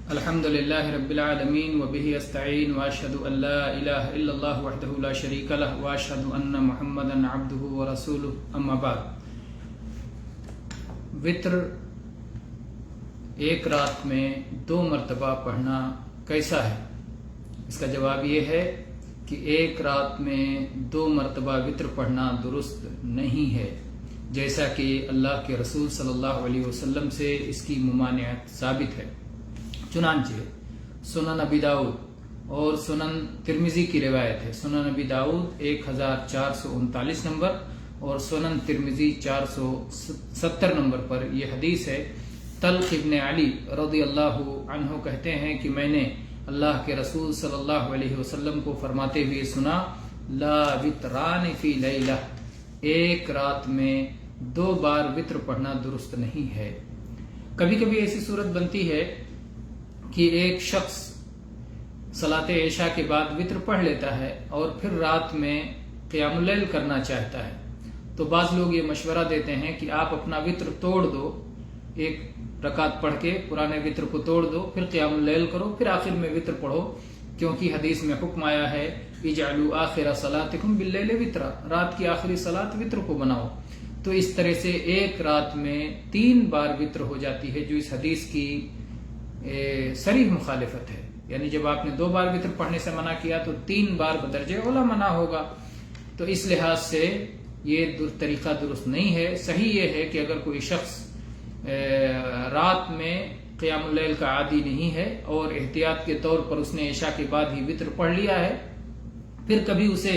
الحمد للہ رب العالمین وبہ استعین واشہد ان لا الہ الا اللہ وحدہ لا شریک لہ واشہد ان محمدا عبدہ ورسولہ اما بعد۔ وتر ایک رات میں 2 مرتبہ پڑھنا کیسا ہے؟ اس کا جواب یہ ہے کہ ایک رات میں 2 مرتبہ وتر پڑھنا درست نہیں ہے، جیسا کہ اللہ کے رسول صلی اللہ علیہ وسلم سے اس کی ممانعت ثابت ہے۔ چنانچہ سنن ابی داؤد اور سنن ترمذی کی روایت ہے۔ سنن ابی داؤد 1439 نمبر اور سنن ترمذی 470 نمبر پر یہ حدیث ہے۔ طلق ابن علی رضی اللہ عنہ کہتے ہیں کہ میں نے اللہ کے رسول صلی اللہ علیہ وسلم کو فرماتے ہوئے سنا، لا وتران فی لیلہ، ایک رات میں 2 بار وتر پڑھنا درست نہیں ہے۔ کبھی کبھی ایسی صورت بنتی ہے کہ ایک شخص صلاۃ عشاء کے بعد وتر پڑھ لیتا ہے اور پھر رات میں قیام اللیل کرنا چاہتا ہے، تو بعض لوگ یہ مشورہ دیتے ہیں کہ آپ اپنا وتر توڑ دو، ایک رکعت پڑھ کے پرانے وتر کو توڑ دو، پھر قیام اللیل کرو، پھر آخر میں وتر پڑھو، کیونکہ حدیث میں حکم آیا ہے اجعلوا آخر صلاتکم باللیل وترا، رات کی آخری صلاۃ وتر کو بناؤ۔ تو اس طرح سے ایک رات میں 3 بار وتر ہو جاتی ہے، جو اس حدیث کی صریح مخالفت ہے۔ یعنی جب آپ نے 2 بار وتر پڑھنے سے منع کیا تو 3 بار بدرجہ اولا منع ہوگا۔ تو اس لحاظ سے یہ طریقہ درست نہیں ہے۔ صحیح یہ ہے کہ اگر کوئی شخص رات میں قیام اللیل کا عادی نہیں ہے اور احتیاط کے طور پر اس نے عشاء کے بعد ہی وتر پڑھ لیا ہے، پھر کبھی اسے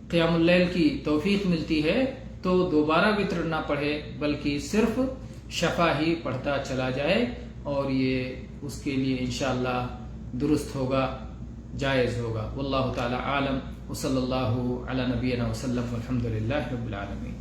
قیام اللیل کی توفیق ملتی ہے تو دوبارہ وتر نہ پڑھے، بلکہ صرف شفع ہی پڑھتا چلا جائے، اور یہ اس کے لیے انشاءاللہ درست ہوگا، جائز ہوگا۔ واللہ تعالی عالم، وصلی اللہ علی نبینا وسلم، والحمد للہ رب العالمین۔